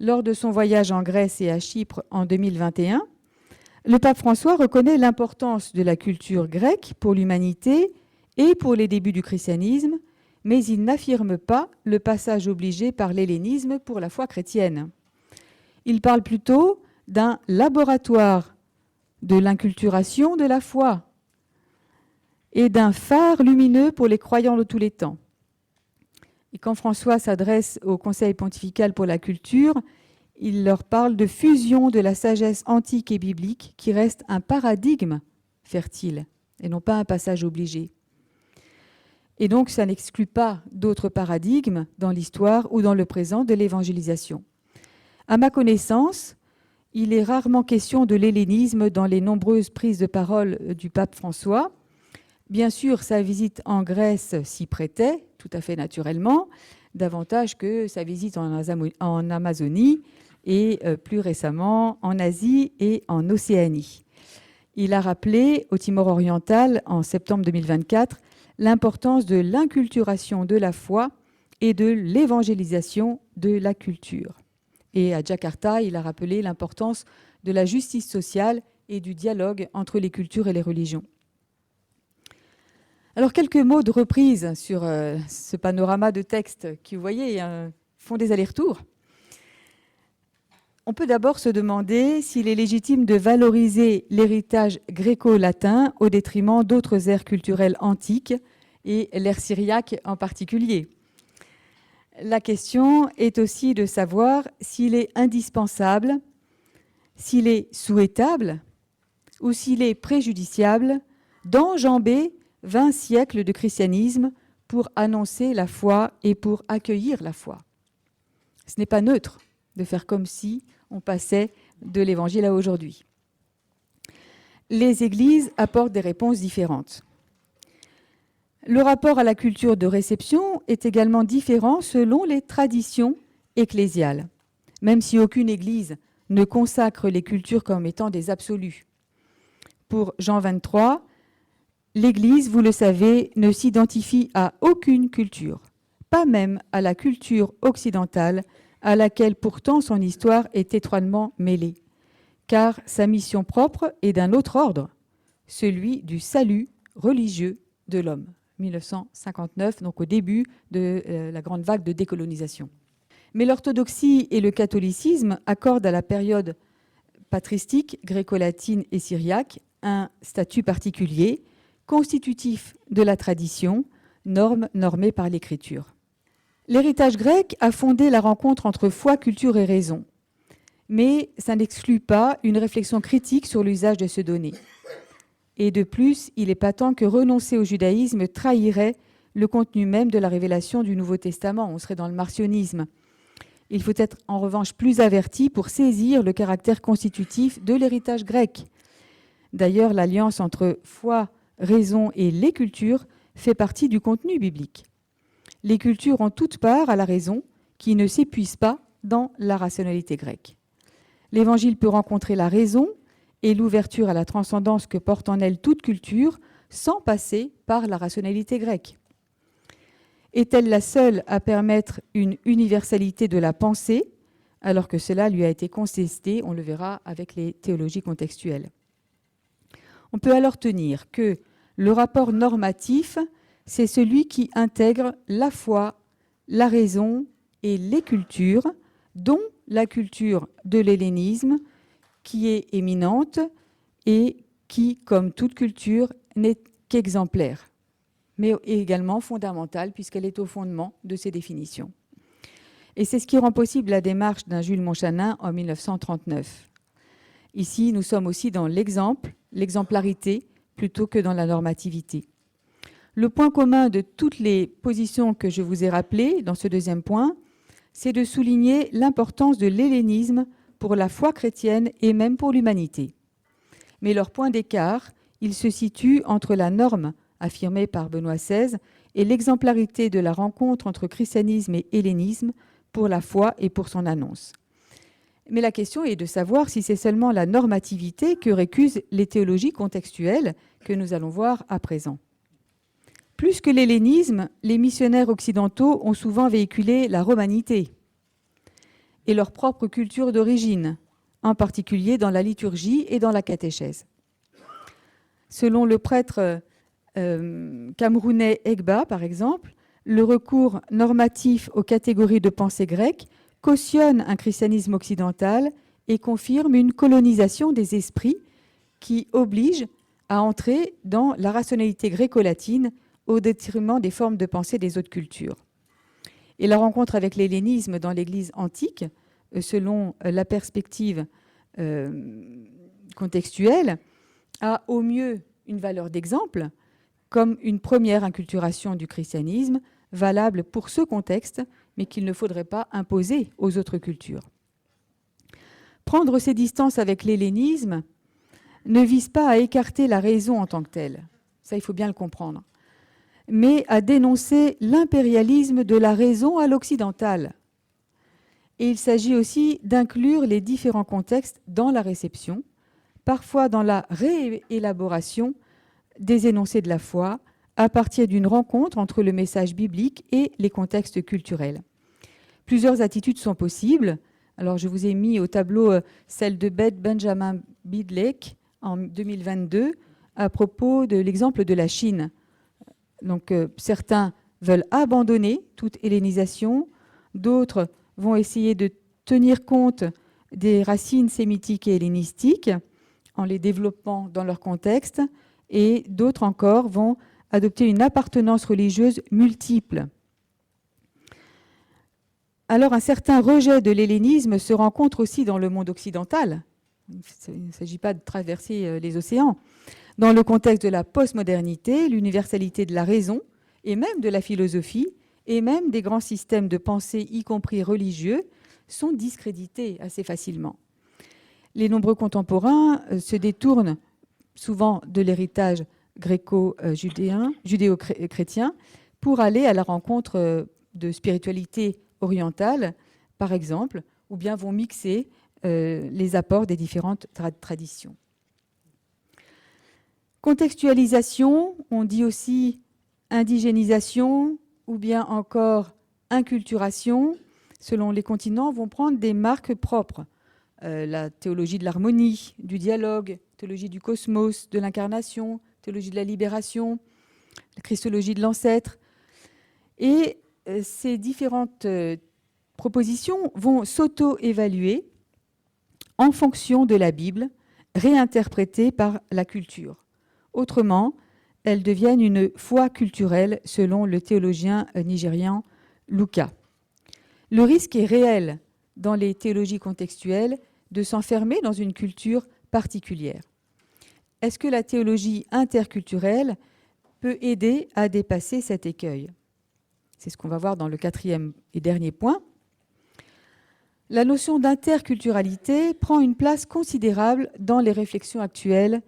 Lors de son voyage en Grèce et à Chypre en 2021, le pape François reconnaît l'importance de la culture grecque pour l'humanité et pour les débuts du christianisme, mais il n'affirme pas le passage obligé par l'hellénisme pour la foi chrétienne. Il parle plutôt d'un laboratoire de l'inculturation de la foi et d'un phare lumineux pour les croyants de tous les temps. Et quand François s'adresse au Conseil pontifical pour la culture, il leur parle de fusion de la sagesse antique et biblique qui reste un paradigme fertile et non pas un passage obligé. Et donc, ça n'exclut pas d'autres paradigmes dans l'histoire ou dans le présent de l'évangélisation. À ma connaissance, il est rarement question de l'hellénisme dans les nombreuses prises de parole du pape François. Bien sûr, sa visite en Grèce s'y prêtait, tout à fait naturellement, davantage que sa visite en Amazonie et plus récemment en Asie et en Océanie. Il a rappelé au Timor oriental, en septembre 2024, l'importance de l'inculturation de la foi et de l'évangélisation de la culture. Et à Jakarta, il a rappelé l'importance de la justice sociale et du dialogue entre les cultures et les religions. Alors, quelques mots de reprise sur ce panorama de textes qui, vous voyez, font des allers-retours. On peut d'abord se demander s'il est légitime de valoriser l'héritage gréco-latin au détriment d'autres aires culturelles antiques, et l'ère syriaque en particulier. La question est aussi de savoir s'il est indispensable, s'il est souhaitable ou s'il est préjudiciable d'enjamber 20 siècles de christianisme pour annoncer la foi et pour accueillir la foi. Ce n'est pas neutre de faire comme si on passait de l'Évangile à aujourd'hui. Les églises apportent des réponses différentes. Le rapport à la culture de réception est également différent selon les traditions ecclésiales, même si aucune église ne consacre les cultures comme étant des absolus. Pour Jean 23, l'Église, vous le savez, ne s'identifie à aucune culture, pas même à la culture occidentale, à laquelle pourtant son histoire est étroitement mêlée, car sa mission propre est d'un autre ordre, celui du salut religieux de l'homme. 1959, donc au début de la grande vague de décolonisation. Mais l'orthodoxie et le catholicisme accordent à la période patristique, gréco-latine et syriaque, un statut particulier, constitutif de la tradition, norme normée par l'écriture. L'héritage grec a fondé la rencontre entre foi, culture et raison, mais ça n'exclut pas une réflexion critique sur l'usage de ce donné. Et de plus, il est patent que renoncer au judaïsme trahirait le contenu même de la révélation du Nouveau Testament. On serait dans le marcionisme. Il faut être en revanche plus averti pour saisir le caractère constitutif de l'héritage grec. D'ailleurs, l'alliance entre foi, raison et les cultures fait partie du contenu biblique. Les cultures ont toute part à la raison qui ne s'épuise pas dans la rationalité grecque. L'Évangile peut rencontrer la raison et l'ouverture à la transcendance que porte en elle toute culture, sans passer par la rationalité grecque. Est-elle la seule à permettre une universalité de la pensée, alors que cela lui a été contesté, on le verra avec les théologies contextuelles. On peut alors tenir que le rapport normatif, c'est celui qui intègre la foi, la raison et les cultures, dont la culture de l'hellénisme, qui est éminente et qui, comme toute culture, n'est qu'exemplaire, mais également fondamentale, puisqu'elle est au fondement de ces définitions. Et c'est ce qui rend possible la démarche d'un Jules Montchanin en 1939. Ici, nous sommes aussi dans l'exemple, l'exemplarité, plutôt que dans la normativité. Le point commun de toutes les positions que je vous ai rappelées dans ce deuxième point, c'est de souligner l'importance de l'hellénisme pour la foi chrétienne et même pour l'humanité. Mais leur point d'écart, il se situe entre la norme affirmée par Benoît XVI et l'exemplarité de la rencontre entre christianisme et hellénisme pour la foi et pour son annonce. Mais la question est de savoir si c'est seulement la normativité que récusent les théologies contextuelles que nous allons voir à présent. Plus que l'hellénisme, les missionnaires occidentaux ont souvent véhiculé la romanité. et leur propre culture d'origine, en particulier dans la liturgie et dans la catéchèse. Selon le prêtre camerounais Egba, par exemple, le recours normatif aux catégories de pensée grecque cautionne un christianisme occidental et confirme une colonisation des esprits qui oblige à entrer dans la rationalité gréco-latine au détriment des formes de pensée des autres cultures. Et la rencontre avec l'hellénisme dans l'Église antique, selon la perspective contextuelle, a au mieux une valeur d'exemple, comme une première inculturation du christianisme, valable pour ce contexte, mais qu'il ne faudrait pas imposer aux autres cultures. Prendre ses distances avec l'hellénisme ne vise pas à écarter la raison en tant que telle, ça il faut bien le comprendre, mais à dénoncer l'impérialisme de la raison à l'occidentale. Et il s'agit aussi d'inclure les différents contextes dans la réception, parfois dans la réélaboration des énoncés de la foi, à partir d'une rencontre entre le message biblique et les contextes culturels. Plusieurs attitudes sont possibles. Alors, je vous ai mis au tableau celle de Benjamin Bidlake en 2022 à propos de l'exemple de la Chine. Donc, certains veulent abandonner toute hellénisation, d'autres vont essayer de tenir compte des racines sémitiques et hellénistiques en les développant dans leur contexte, et d'autres encore vont adopter une appartenance religieuse multiple. Alors, un certain rejet de l'hellénisme se rencontre aussi dans le monde occidental. Il ne s'agit pas de traverser les océans. Dans le contexte de la postmodernité, l'universalité de la raison, et même de la philosophie, et même des grands systèmes de pensée, y compris religieux, sont discrédités assez facilement. Les nombreux contemporains se détournent souvent de l'héritage judéo-chrétien pour aller à la rencontre de spiritualité orientale, par exemple, ou bien vont mixer les apports des différentes traditions. Contextualisation, on dit aussi indigénisation, ou bien encore inculturation, selon les continents, vont prendre des marques propres. La théologie de l'harmonie, du dialogue, théologie du cosmos, de l'incarnation, théologie de la libération, la christologie de l'ancêtre. Et ces différentes propositions vont s'auto-évaluer en fonction de la Bible, réinterprétée par la culture. Autrement, elles deviennent une foi culturelle, selon le théologien nigérian Luka. Le risque est réel dans les théologies contextuelles de s'enfermer dans une culture particulière. Est-ce que la théologie interculturelle peut aider à dépasser cet écueil? C'est ce qu'on va voir dans le 4e et dernier point. La notion d'interculturalité prend une place considérable dans les réflexions actuelles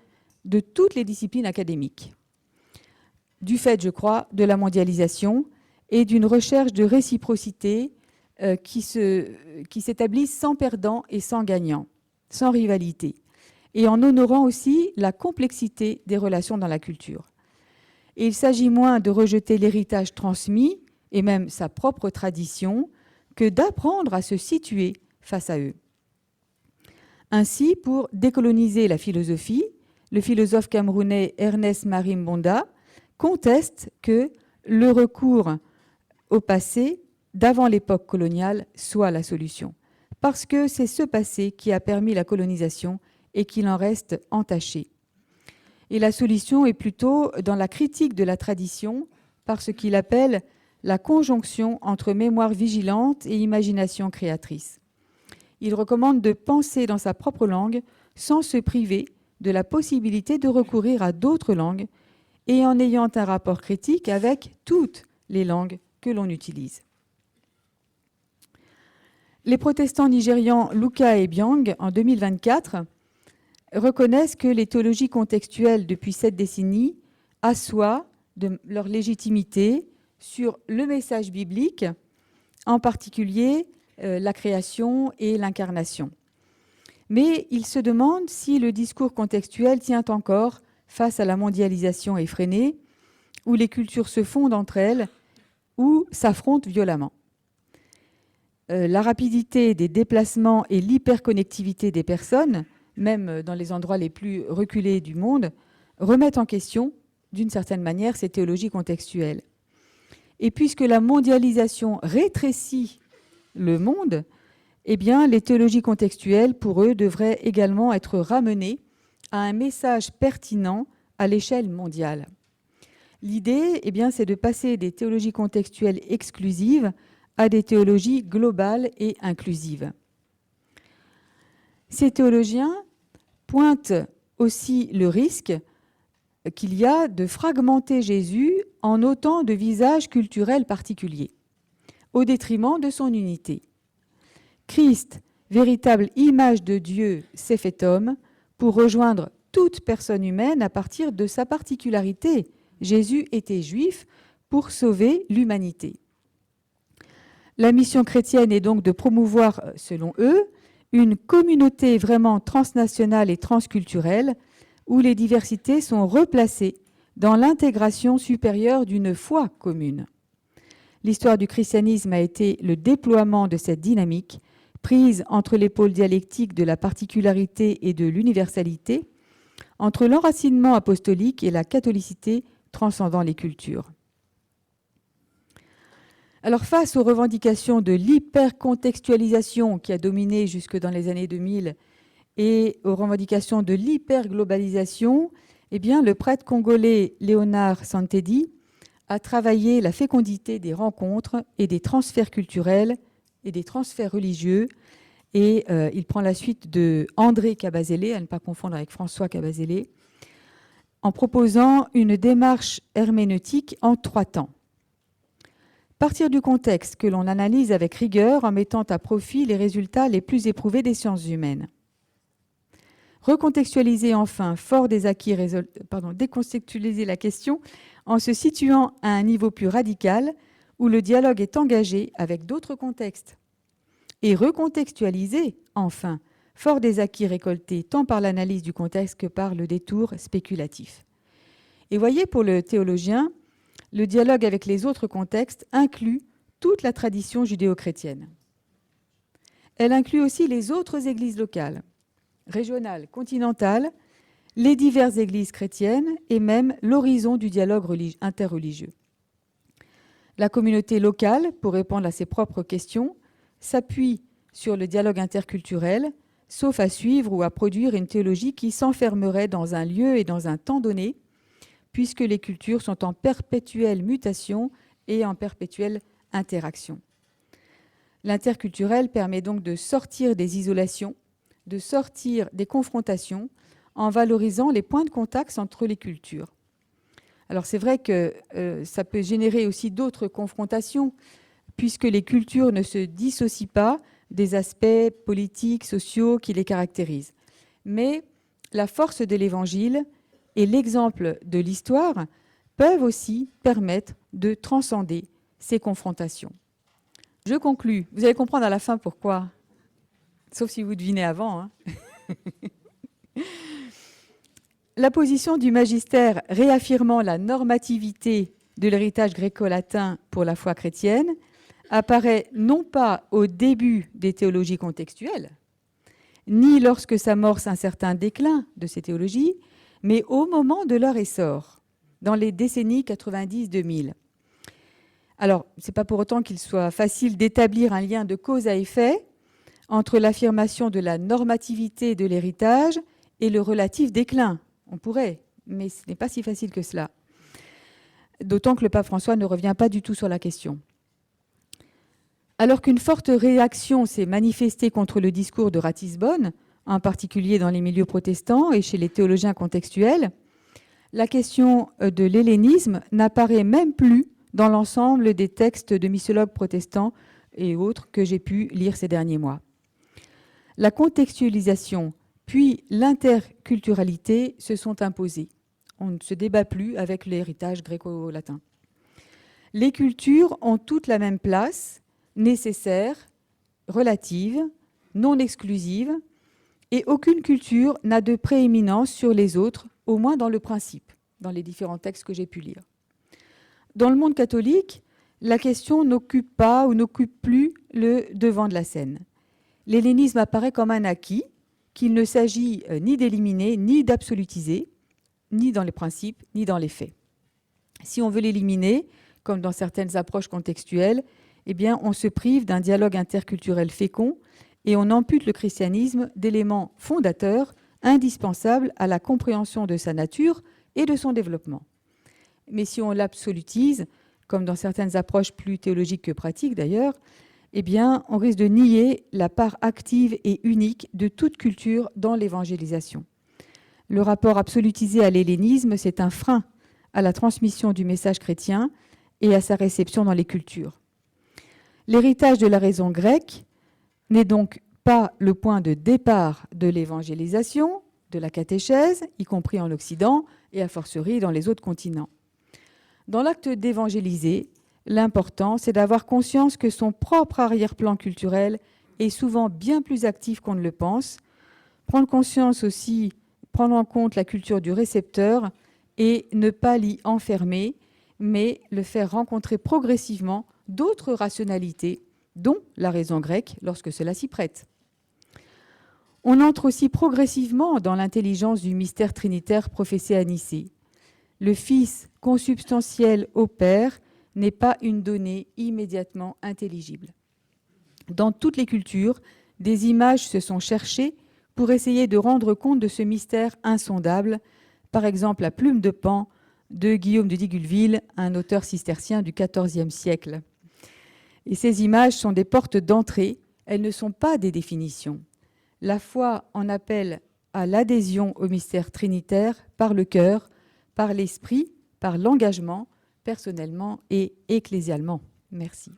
de toutes les disciplines académiques, du fait, je crois, de la mondialisation et d'une recherche de réciprocité qui s'établissent sans perdant et sans gagnant, sans rivalité, et en honorant aussi la complexité des relations dans la culture. Et il s'agit moins de rejeter l'héritage transmis, et même sa propre tradition, que d'apprendre à se situer face à eux. Ainsi, pour décoloniser la philosophie, le philosophe camerounais Ernest Marie Mbonda conteste que le recours au passé d'avant l'époque coloniale soit la solution, parce que c'est ce passé qui a permis la colonisation et qu'il en reste entaché. Et la solution est plutôt dans la critique de la tradition, par ce qu'il appelle la conjonction entre mémoire vigilante et imagination créatrice. Il recommande de penser dans sa propre langue sans se priver de la possibilité de recourir à d'autres langues et en ayant un rapport critique avec toutes les langues que l'on utilise. Les protestants nigérians Luka et Biang, en 2024, reconnaissent que les théologies contextuelles depuis cette décennie assoient leur légitimité sur le message biblique, en particulier la création et l'incarnation. Mais ils se demandent si le discours contextuel tient encore face à la mondialisation effrénée, où les cultures se fondent entre elles ou s'affrontent violemment. la rapidité des déplacements et l'hyperconnectivité des personnes, même dans les endroits les plus reculés du monde, remettent en question, d'une certaine manière, ces théologies contextuelles. Et puisque la mondialisation rétrécit le monde, eh bien, les théologies contextuelles, pour eux, devraient également être ramenées à un message pertinent à l'échelle mondiale. L'idée, eh bien, c'est de passer des théologies contextuelles exclusives à des théologies globales et inclusives. Ces théologiens pointent aussi le risque qu'il y a de fragmenter Jésus en autant de visages culturels particuliers, au détriment de son unité. Christ, véritable image de Dieu, s'est fait homme pour rejoindre toute personne humaine à partir de sa particularité. Jésus était juif pour sauver l'humanité. La mission chrétienne est donc de promouvoir, selon eux, une communauté vraiment transnationale et transculturelle où les diversités sont replacées dans l'intégration supérieure d'une foi commune. L'histoire du christianisme a été le déploiement de cette dynamique prise entre les pôles dialectiques de la particularité et de l'universalité, entre l'enracinement apostolique et la catholicité transcendant les cultures. Alors, face aux revendications de l'hypercontextualisation qui a dominé jusque dans les années 2000 et aux revendications de l'hyperglobalisation, eh bien, le prêtre congolais Léonard Santedi a travaillé la fécondité des rencontres et des transferts culturels et des transferts religieux. Et il prend la suite de André Cabazélé, à ne pas confondre avec François Cabazélé, en proposant une démarche herméneutique en 3 temps. Partir du contexte que l'on analyse avec rigueur en mettant à profit les résultats les plus éprouvés des sciences humaines. Recontextualiser enfin, fort des acquis, décontextualiser la question en se situant à un niveau plus radical où le dialogue est engagé avec d'autres contextes. Et recontextualiser enfin, fort des acquis récoltés tant par l'analyse du contexte que par le détour spéculatif. Et voyez, pour le théologien, le dialogue avec les autres contextes inclut toute la tradition judéo-chrétienne. Elle inclut aussi les autres églises locales, régionales, continentales, les diverses églises chrétiennes et même l'horizon du dialogue interreligieux. La communauté locale, pour répondre à ses propres questions, s'appuie sur le dialogue interculturel, sauf à suivre ou à produire une théologie qui s'enfermerait dans un lieu et dans un temps donné, puisque les cultures sont en perpétuelle mutation et en perpétuelle interaction. L'interculturel permet donc de sortir des isolations, de sortir des confrontations, en valorisant les points de contact entre les cultures. Alors c'est vrai que ça peut générer aussi d'autres confrontations, puisque les cultures ne se dissocient pas des aspects politiques, sociaux qui les caractérisent. Mais la force de l'Évangile et l'exemple de l'histoire peuvent aussi permettre de transcender ces confrontations. Je conclus. Vous allez comprendre à la fin pourquoi, sauf si vous devinez avant. Hein. La position du magistère réaffirmant la normativité de l'héritage gréco-latin pour la foi chrétienne apparaît non pas au début des théologies contextuelles, ni lorsque s'amorce un certain déclin de ces théologies, mais au moment de leur essor, dans les décennies 90-2000. Alors, ce n'est pas pour autant qu'il soit facile d'établir un lien de cause à effet entre l'affirmation de la normativité de l'héritage et le relatif déclin. On pourrait, mais ce n'est pas si facile que cela. D'autant que le pape François ne revient pas du tout sur la question. Alors qu'une forte réaction s'est manifestée contre le discours de Ratisbonne, en particulier dans les milieux protestants et chez les théologiens contextuels, la question de l'hellénisme n'apparaît même plus dans l'ensemble des textes de missiologues protestants et autres que j'ai pu lire ces derniers mois. La contextualisation puis l'interculturalité se sont imposées. On ne se débat plus avec l'héritage gréco-latin. Les cultures ont toutes la même place, nécessaire, relative, non exclusive, et aucune culture n'a de prééminence sur les autres, au moins dans le principe, dans les différents textes que j'ai pu lire. Dans le monde catholique, la question n'occupe pas ou n'occupe plus le devant de la scène. L'hellénisme apparaît comme un acquis qu'il ne s'agit ni d'éliminer, ni d'absolutiser, ni dans les principes, ni dans les faits. Si on veut l'éliminer, comme dans certaines approches contextuelles, eh bien, on se prive d'un dialogue interculturel fécond et on ampute le christianisme d'éléments fondateurs indispensables à la compréhension de sa nature et de son développement. Mais si on l'absolutise, comme dans certaines approches plus théologiques que pratiques d'ailleurs, eh bien, on risque de nier la part active et unique de toute culture dans l'évangélisation. Le rapport absolutisé à l'hellénisme, c'est un frein à la transmission du message chrétien et à sa réception dans les cultures. L'héritage de la raison grecque n'est donc pas le point de départ de l'évangélisation, de la catéchèse, y compris en Occident et a fortiori dans les autres continents. Dans l'acte d'évangéliser, l'important, c'est d'avoir conscience que son propre arrière-plan culturel est souvent bien plus actif qu'on ne le pense, prendre conscience aussi, prendre en compte la culture du récepteur et ne pas l'y enfermer, mais le faire rencontrer progressivement d'autres rationalités, dont la raison grecque, lorsque cela s'y prête. On entre aussi progressivement dans l'intelligence du mystère trinitaire professé à Nicée. Le Fils consubstantiel au Père n'est pas une donnée immédiatement intelligible. Dans toutes les cultures, des images se sont cherchées pour essayer de rendre compte de ce mystère insondable, par exemple la plume de Pan de Guillaume de Digulville, un auteur cistercien du XIVe siècle. Et ces images sont des portes d'entrée, elles ne sont pas des définitions. La foi en appelle à l'adhésion au mystère trinitaire par le cœur, par l'esprit, par l'engagement, personnellement et ecclésialement. Merci.